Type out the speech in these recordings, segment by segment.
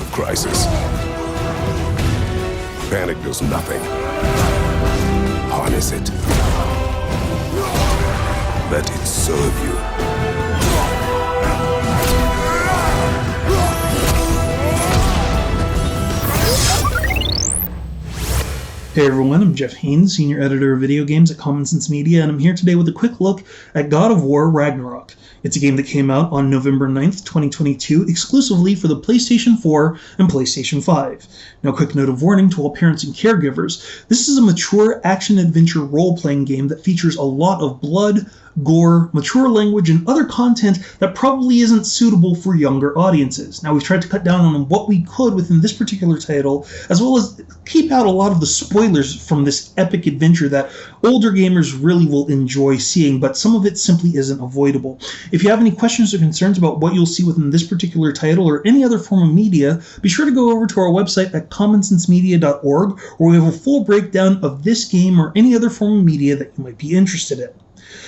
of crisis. Panic does nothing. Harness it. Let it serve you. Hey everyone, I'm Jeff Haynes, Senior Editor of Video Games at Common Sense Media, and I'm here today with a quick look at God of War Ragnarok. It's a game that came out on November 9th, 2022, exclusively for the PlayStation 4 and PlayStation 5. Now, quick note of warning to all parents and caregivers, this is a mature action-adventure role-playing game that features a lot of blood, gore, mature language, and other content that probably isn't suitable for younger audiences. Now, we've tried to cut down on what we could within this particular title, as well as keep out a lot of the spoilers from this epic adventure that older gamers really will enjoy seeing, but some of it simply isn't avoidable. If you have any questions or concerns about what you'll see within this particular title or any other form of media, be sure to go over to our website at commonsensemedia.org, where we have a full breakdown of this game or any other form of media that you might be interested in.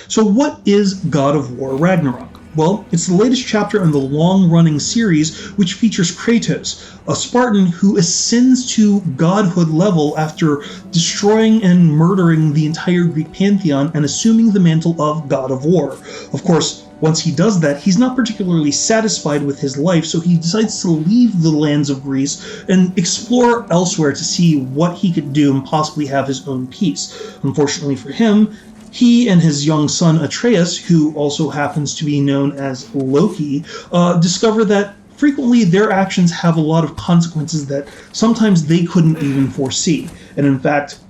So what is God of War Ragnarok? Well, it's the latest chapter in the long-running series, which features Kratos, a Spartan who ascends to godhood level after destroying and murdering the entire Greek pantheon and assuming the mantle of God of War. Of course, once he does that, he's not particularly satisfied with his life, so he decides to leave the lands of Greece and explore elsewhere to see what he could do and possibly have his own peace. Unfortunately for him, he and his young son Atreus, who also happens to be known as Loki, discover that frequently their actions have a lot of consequences that sometimes they couldn't even foresee. And in fact,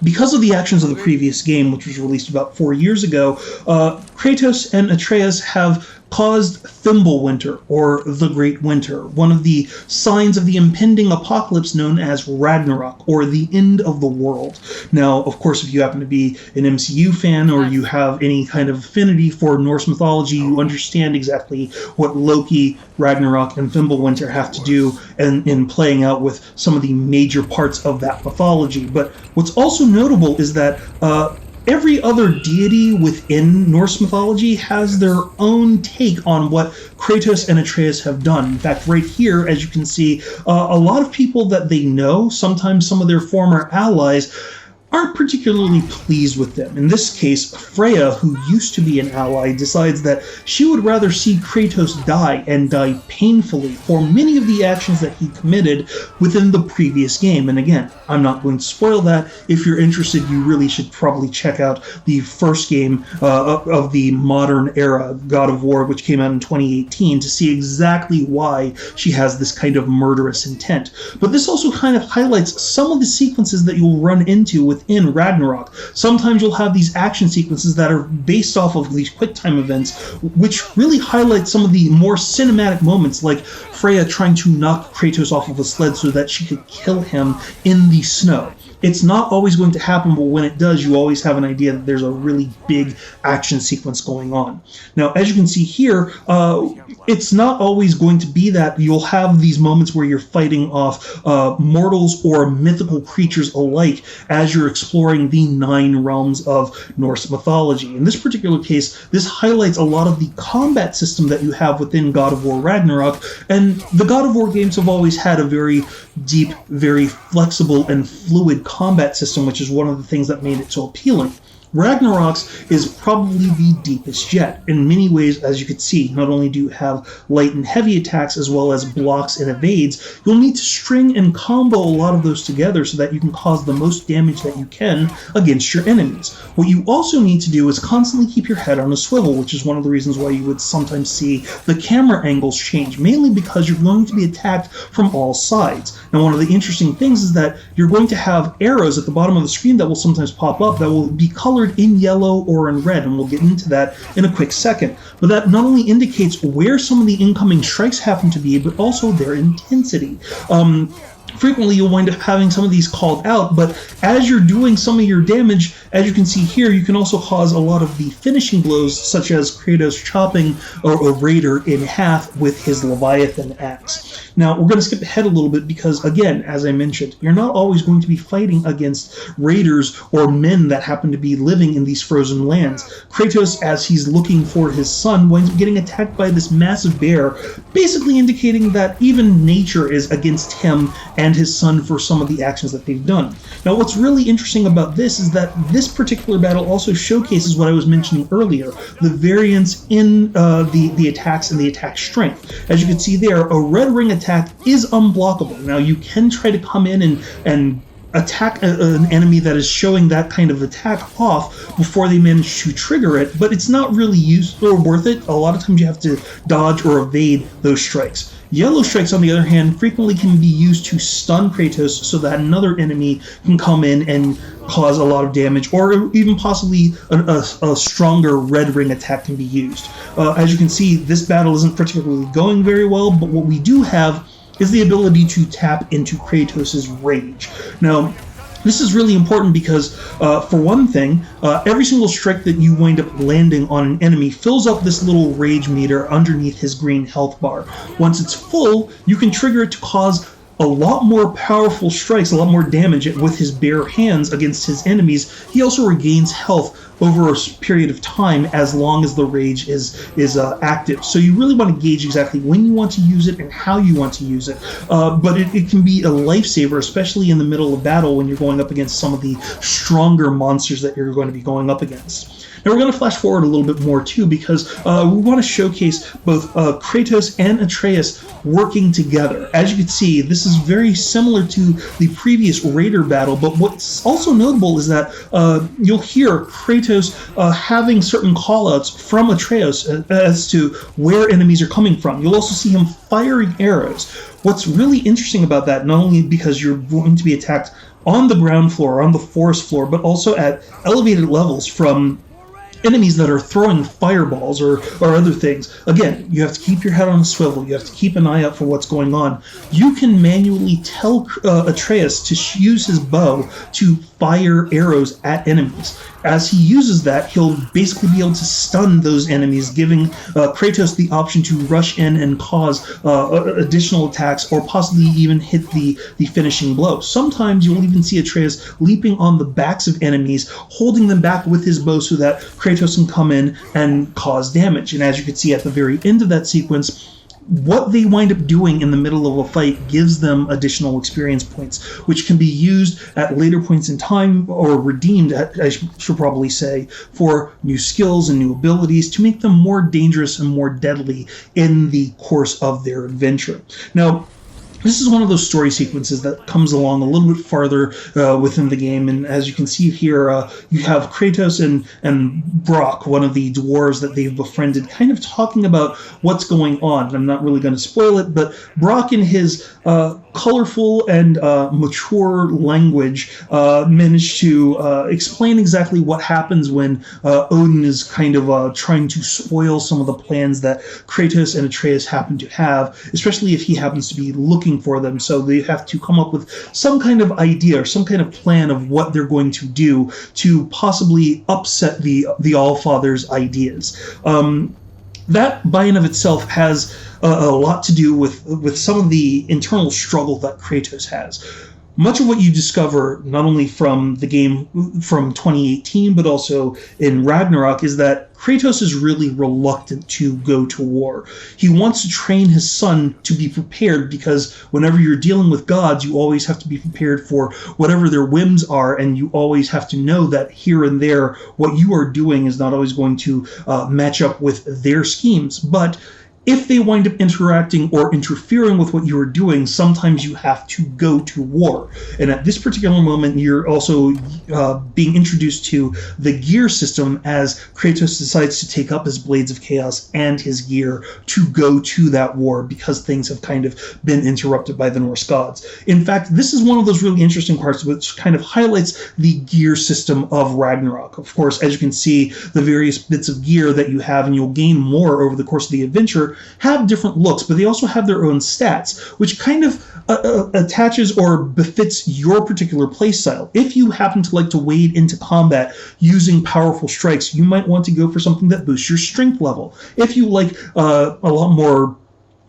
because of the actions of the previous game, which was released about 4 years ago, Kratos and Atreus have caused Fimbulwinter, or the Great Winter, one of the signs of the impending apocalypse known as Ragnarok, or the end of the world. Now, of course, if you happen to be an MCU fan or you have any kind of affinity for Norse mythology, you understand exactly what Loki, Ragnarok, and Fimbulwinter have to do in playing out with some of the major parts of that mythology. But what's also notable is that every other deity within Norse mythology has their own take on what Kratos and Atreus have done. In fact, right here, as you can see, a lot of people that they know, sometimes some of their former allies, aren't particularly pleased with them. In this case, Freya, who used to be an ally, decides that she would rather see Kratos die, and die painfully, for many of the actions that he committed within the previous game. And again, I'm not going to spoil that. If you're interested, you really should probably check out the first game of the modern era, God of War, which came out in 2018, to see exactly why she has this kind of murderous intent. But this also kind of highlights some of the sequences that you'll run into within Ragnarok. Sometimes you'll have these action sequences that are based off of these QuickTime events, which really highlight some of the more cinematic moments, like Freya trying to knock Kratos off of a sled so that she could kill him in the snow. It's not always going to happen, but when it does, you always have an idea that there's a really big action sequence going on. Now, as you can see here, it's not always going to be that. You'll have these moments where you're fighting off mortals or mythical creatures alike as you're exploring the 9 realms of Norse mythology. In this particular case, this highlights a lot of the combat system that you have within God of War Ragnarok, and the God of War games have always had a very deep, very flexible, and fluid combat system, which is one of the things that made it so appealing. Ragnarok's is probably the deepest yet. In many ways, as you can see, not only do you have light and heavy attacks as well as blocks and evades, you'll need to string and combo a lot of those together so that you can cause the most damage that you can against your enemies. What you also need to do is constantly keep your head on a swivel, which is one of the reasons why you would sometimes see the camera angles change, mainly because you're going to be attacked from all sides. Now, one of the interesting things is that you're going to have arrows at the bottom of the screen that will sometimes pop up that will be colored in yellow or in red, and we'll get into that in a quick second. But that not only indicates where some of the incoming strikes happen to be, but also their intensity. Frequently you'll wind up having some of these called out, but as you're doing some of your damage, as you can see here, you can also cause a lot of the finishing blows, such as Kratos chopping a raider in half with his Leviathan axe. Now, we're going to skip ahead a little bit because, again, as I mentioned, you're not always going to be fighting against raiders or men that happen to be living in these frozen lands. Kratos, as he's looking for his son, winds up getting attacked by this massive bear, basically indicating that even nature is against him and his son for some of the actions that they've done. Now, what's really interesting about this is that this particular battle also showcases what I was mentioning earlier, the variance in the attacks and the attack strength. As you can see there, a red ring attack is unblockable. Now, you can try to come in and attack an enemy that is showing that kind of attack off before they manage to trigger it, but it's not really useful or worth it. A lot of times you have to dodge or evade those strikes. Yellow strikes, on the other hand, frequently can be used to stun Kratos so that another enemy can come in and cause a lot of damage, or even possibly a stronger red ring attack can be used. As you can see, this battle isn't particularly going very well, but what we do have is the ability to tap into Kratos' rage. Now, this is really important because, for one thing, every single strike that you wind up landing on an enemy fills up this little rage meter underneath his green health bar. Once it's full, you can trigger it to cause a lot more powerful strikes, a lot more damage with his bare hands against his enemies. He also regains health over a period of time as long as the rage is active. So you really want to gauge exactly when you want to use it and how you want to use it. But it can be a lifesaver, especially in the middle of battle when you're going up against some of the stronger monsters that you're going to be going up against. Now we're going to flash forward a little bit more too, because we want to showcase both Kratos and Atreus working together. As you can see, this is very similar to the previous Raider battle, but what's also notable is that you'll hear Kratos having certain callouts from Atreus as to where enemies are coming from. You'll also see him firing arrows. What's really interesting about that, not only because you're going to be attacked on the ground floor, on the forest floor, but also at elevated levels from enemies that are throwing fireballs or other things. Again, you have to keep your head on a swivel. You have to keep an eye out for what's going on. You can manually tell Atreus to use his bow to fire arrows at enemies. As he uses that, he'll basically be able to stun those enemies, giving Kratos the option to rush in and cause additional attacks or possibly even hit the finishing blow. Sometimes you'll even see Atreus leaping on the backs of enemies, holding them back with his bow so that Kratos can come in and cause damage. And as you can see at the very end of that sequence, what they wind up doing in the middle of a fight gives them additional experience points, which can be used at later points in time, or redeemed, I should probably say, for new skills and new abilities to make them more dangerous and more deadly in the course of their adventure. Now, this is one of those story sequences that comes along a little bit farther within the game, and as you can see here, you have Kratos and Brock, one of the dwarves that they've befriended, kind of talking about what's going on. I'm not really going to spoil it, but Brock, in his colorful and mature language, managed to explain exactly what happens when Odin is kind of trying to spoil some of the plans that Kratos and Atreus happen to have, especially if he happens to be looking for them. So they have to come up with some kind of idea or some kind of plan of what they're going to do to possibly upset the Allfather's ideas. That, by and of itself, has a lot to do with some of the internal struggle that Kratos has. Much of what you discover, not only from the game from 2018, but also in Ragnarok, is that Kratos is really reluctant to go to war. He wants to train his son to be prepared, because whenever you're dealing with gods, you always have to be prepared for whatever their whims are, and you always have to know that here and there, what you are doing is not always going to match up with their schemes. But if they wind up interacting or interfering with what you are doing, sometimes you have to go to war. And at this particular moment, you're also being introduced to the gear system as Kratos decides to take up his Blades of Chaos and his gear to go to that war, because things have kind of been interrupted by the Norse gods. In fact, this is one of those really interesting parts which kind of highlights the gear system of Ragnarok. Of course, as you can see, the various bits of gear that you have, and you'll gain more over the course of the adventure, here have different looks, but they also have their own stats, which kind of attaches or befits your particular playstyle. If you happen to like to wade into combat using powerful strikes, you might want to go for something that boosts your strength level. If you like a lot more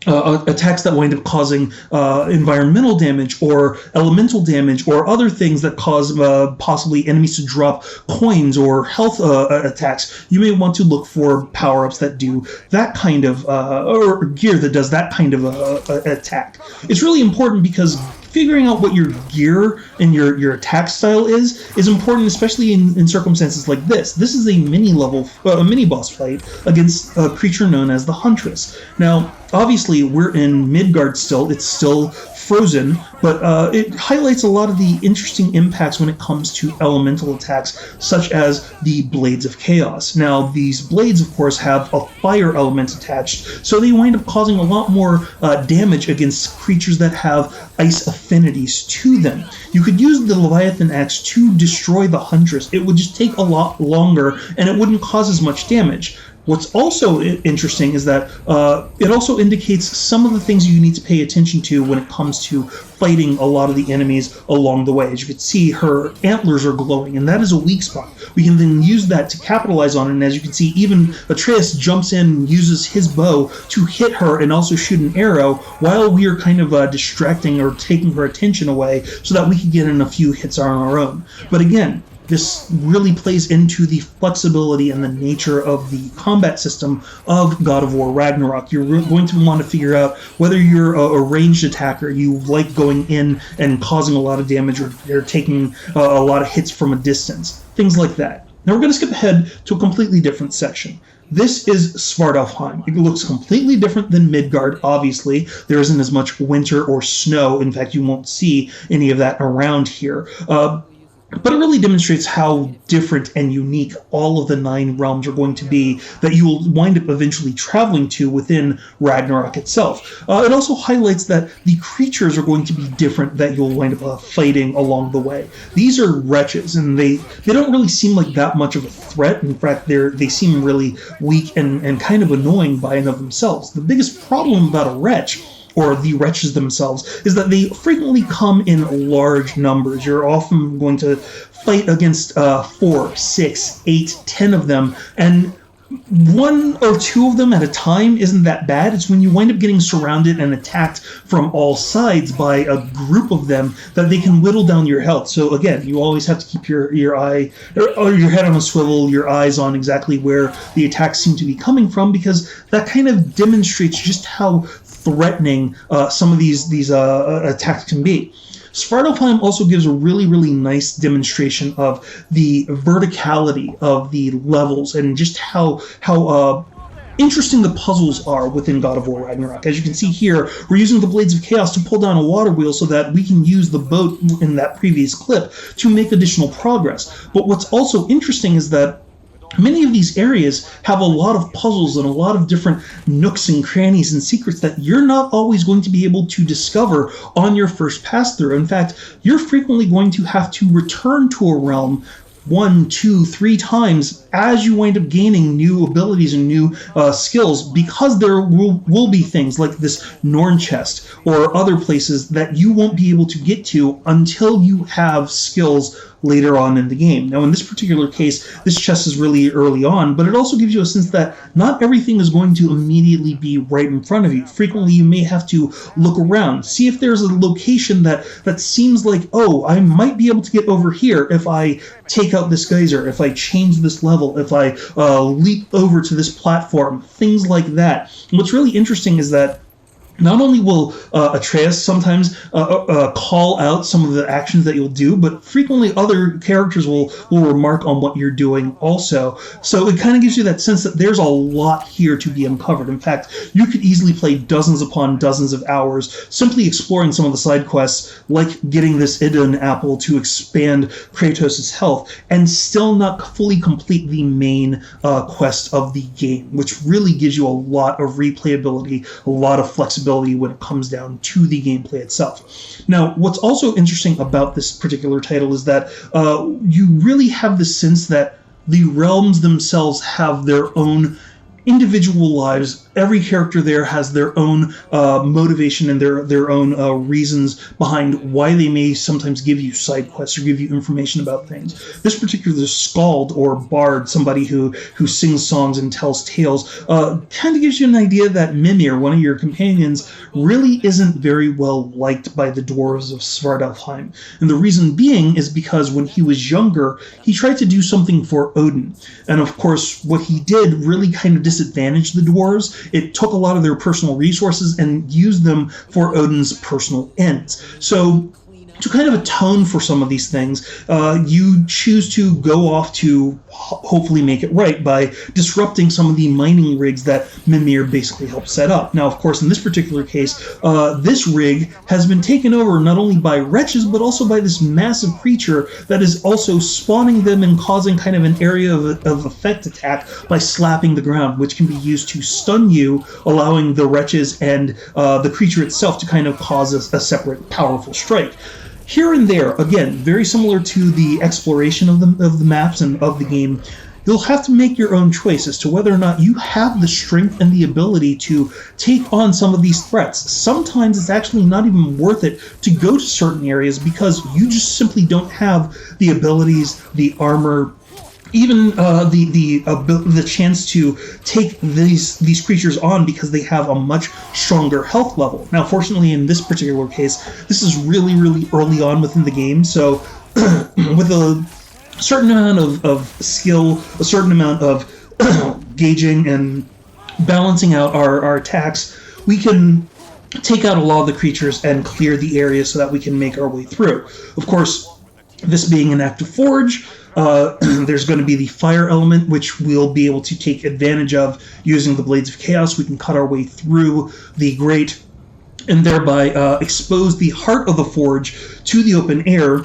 attacks that wind up causing environmental damage or elemental damage or other things that cause possibly enemies to drop coins or health attacks, you may want to look for power-ups that do that kind of, or gear that does that kind of attack. It's really important because figuring out what your gear and your attack style is important, especially in circumstances like this. This is a mini boss fight against a creature known as the Huntress. Now, obviously, we're in Midgard still. It's still frozen, but it highlights a lot of the interesting impacts when it comes to elemental attacks, such as the Blades of Chaos. Now, these blades, of course, have a fire element attached, so they wind up causing a lot more damage against creatures that have ice affinities to them. You could use the Leviathan Axe to destroy the Huntress. It would just take a lot longer, and it wouldn't cause as much damage. What's also interesting is that it also indicates some of the things you need to pay attention to when it comes to fighting a lot of the enemies along the way. As you can see, her antlers are glowing, and that is a weak spot. We can then use that to capitalize on it, and as you can see, even Atreus jumps in and uses his bow to hit her and also shoot an arrow while we are kind of distracting or taking her attention away so that we can get in a few hits on our own. But again, this really plays into the flexibility and the nature of the combat system of God of War Ragnarok. You're going to want to figure out whether you're a ranged attacker, you like going in and causing a lot of damage, or you're taking a lot of hits from a distance. Things like that. Now we're going to skip ahead to a completely different section. This is Svartalfheim. It looks completely different than Midgard, obviously. There isn't as much winter or snow. In fact, you won't see any of that around here. But it really demonstrates how different and unique all of the 9 realms are going to be that you will wind up eventually traveling to within Ragnarok itself. It also highlights that the creatures are going to be different that you'll wind up fighting along the way. These are wretches, and they don't really seem like that much of a threat. In fact, they seem really weak and kind of annoying by and of themselves. The biggest problem about a wretch, or the wretches themselves, is that they frequently come in large numbers. You're often going to fight against 4, 6, 8, 10 of them, and 1 or 2 of them at a time isn't that bad. It's when you wind up getting surrounded and attacked from all sides by a group of them that they can whittle down your health. So again, you always have to keep your your head on a swivel, your eyes on exactly where the attacks seem to be coming from, because that kind of demonstrates just how threatening some of these attacks can be. Svartalfheim also gives a really, really nice demonstration of the verticality of the levels and just how interesting the puzzles are within God of War Ragnarok. As you can see here, we're using the Blades of Chaos to pull down a water wheel so that we can use the boat in that previous clip to make additional progress. But what's also interesting is that many of these areas have a lot of puzzles and a lot of different nooks and crannies and secrets that you're not always going to be able to discover on your first pass through. In fact, you're frequently going to have to return to a realm 1, 2, 3 times as you wind up gaining new abilities and new skills, because there will be things like this Norn chest or other places that you won't be able to get to until you have skills later on in the game. Now, in this particular case, this chest is really early on, but it also gives you a sense that not everything is going to immediately be right in front of you. Frequently, you may have to look around, see if there's a location that seems like, oh, I might be able to get over here if I take out this geyser, if I change this level, if I leap over to this platform, things like that. And what's really interesting is that not only will Atreus sometimes call out some of the actions that you'll do, but frequently other characters will remark on what you're doing also. So it kind of gives you that sense that there's a lot here to be uncovered. In fact, you could easily play dozens upon dozens of hours simply exploring some of the side quests, like getting this Idun apple to expand Kratos' health, and still not fully complete the main quest of the game, which really gives you a lot of replayability, a lot of flexibility when it comes down to the gameplay itself. Now, what's also interesting about this particular title is that you really have the sense that the realms themselves have their own individual lives every character there has their own motivation and their own reasons behind why they may sometimes give you side quests or give you information about things. This particular skald or bard, somebody who sings songs and tells tales, kind of gives you an idea that Mimir, one of your companions, really isn't very well liked by the dwarves of Svartalfheim. And the reason being is because when he was younger, he tried to do something for Odin. And of course, what he did really kind of disadvantaged the dwarves. It took a lot of their personal resources and used them for Odin's personal ends. So to kind of atone for some of these things, you choose to go off to hopefully make it right by disrupting some of the mining rigs that Mimir basically helped set up. Now, of course, in this particular case, this rig has been taken over not only by wretches, but also by this massive creature that is also spawning them and causing kind of an area of effect attack by slapping the ground, which can be used to stun you, allowing the wretches and the creature itself to kind of cause a separate powerful strike. Here and there, again, very similar to the exploration of the maps and of the game, you'll have to make your own choice as to whether or not you have the strength and the ability to take on some of these threats. Sometimes it's actually not even worth it to go to certain areas because you just simply don't have the abilities, the armor, even the chance to take these creatures on because they have a much stronger health level. Now, fortunately, in this particular case, this is really, really early on within the game, so with a certain amount of skill, a certain amount of gauging and balancing out our attacks, we can take out a lot of the creatures and clear the area so that we can make our way through. Of course, this being an active forge, there's going to be the fire element, which we'll be able to take advantage of using the Blades of Chaos. We can cut our way through the grate and thereby expose the heart of the forge to the open air,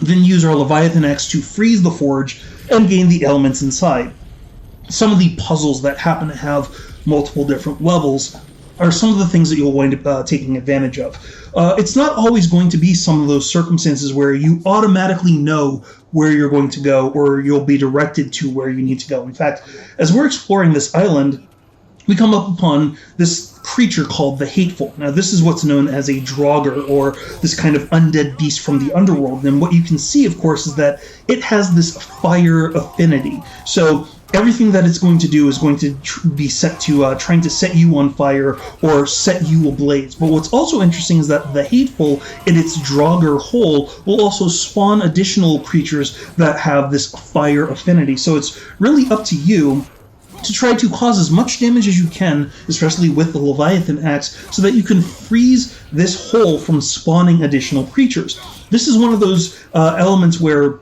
then use our Leviathan Axe to freeze the forge and gain the elements inside. Some of the puzzles that happen to have multiple different levels are some of the things that you'll wind up taking advantage of. It's not always going to be some of those circumstances where you automatically know where you're going to go or you'll be directed to where you need to go. In fact, as we're exploring this island, we come up upon this creature called the Hateful. Now, this is what's known as a Draugr, or this kind of undead beast from the underworld. And what you can see, of course, is that it has this fire affinity. So everything that it's going to do is going to be set to trying to set you on fire or set you ablaze. But what's also interesting is that the Hateful, in its Draugr hole, will also spawn additional creatures that have this fire affinity. So it's really up to you to try to cause as much damage as you can, especially with the Leviathan Axe, so that you can freeze this hole from spawning additional creatures. This is one of those elements where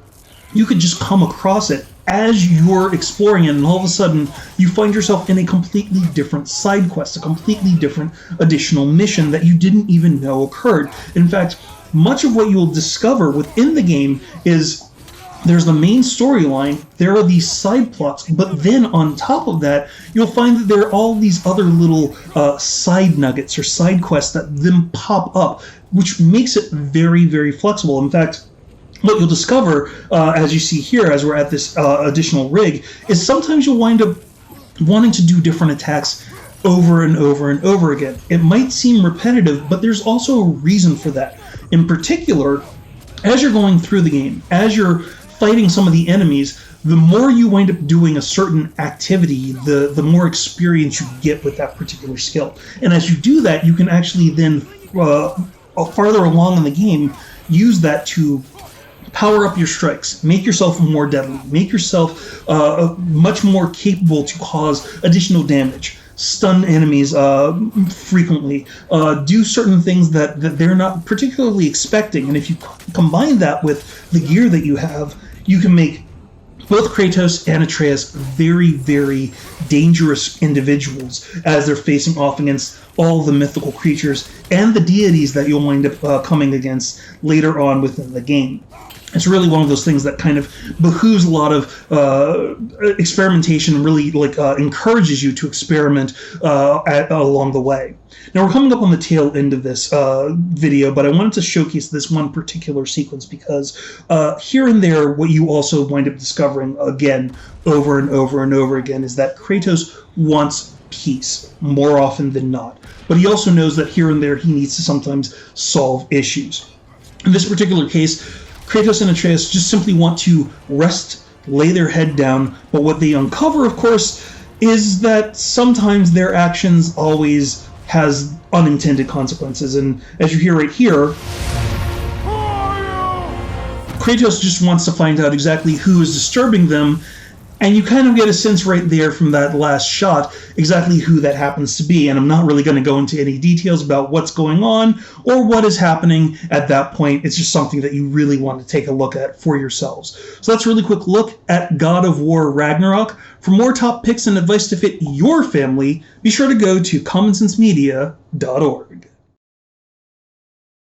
you could just come across it as you're exploring it, and all of a sudden you find yourself in a completely different side quest, a completely different additional mission that you didn't even know occurred. In fact, much of what you'll discover within the game is there's the main storyline, there are these side plots, but then on top of that, you'll find that there are all these other little side nuggets or side quests that then pop up, which makes it very, very flexible. In fact, what you'll discover, as you see here, as we're at this additional rig, is sometimes you'll wind up wanting to do different attacks over and over and over again. It might seem repetitive, but there's also a reason for that. In particular, as you're going through the game, as you're fighting some of the enemies, the more you wind up doing a certain activity, the more experience you get with that particular skill. And as you do that, you can actually then, farther along in the game, use that to power up your strikes, make yourself more deadly, make yourself much more capable to cause additional damage, stun enemies frequently, do certain things that they're not particularly expecting. And if you combine that with the gear that you have, you can make both Kratos and Atreus very, very dangerous individuals as they're facing off against all the mythical creatures and the deities that you'll wind up coming against later on within the game. It's really one of those things that kind of behooves a lot of experimentation and really encourages you to experiment along the way. Now, we're coming up on the tail end of this video, but I wanted to showcase this one particular sequence because here and there, what you also wind up discovering again over and over and over again is that Kratos wants peace more often than not. But he also knows that here and there he needs to sometimes solve issues. In this particular case, Kratos and Atreus just simply want to rest, lay their head down, but what they uncover, of course, is that sometimes their actions always has unintended consequences. And as you hear right here, Kratos just wants to find out exactly who is disturbing them, and you kind of get a sense right there from that last shot exactly who that happens to be. And I'm not really going to go into any details about what's going on or what is happening at that point. It's just something that you really want to take a look at for yourselves. So that's a really quick look at God of War Ragnarok. For more top picks and advice to fit your family, be sure to go to commonsensemedia.org.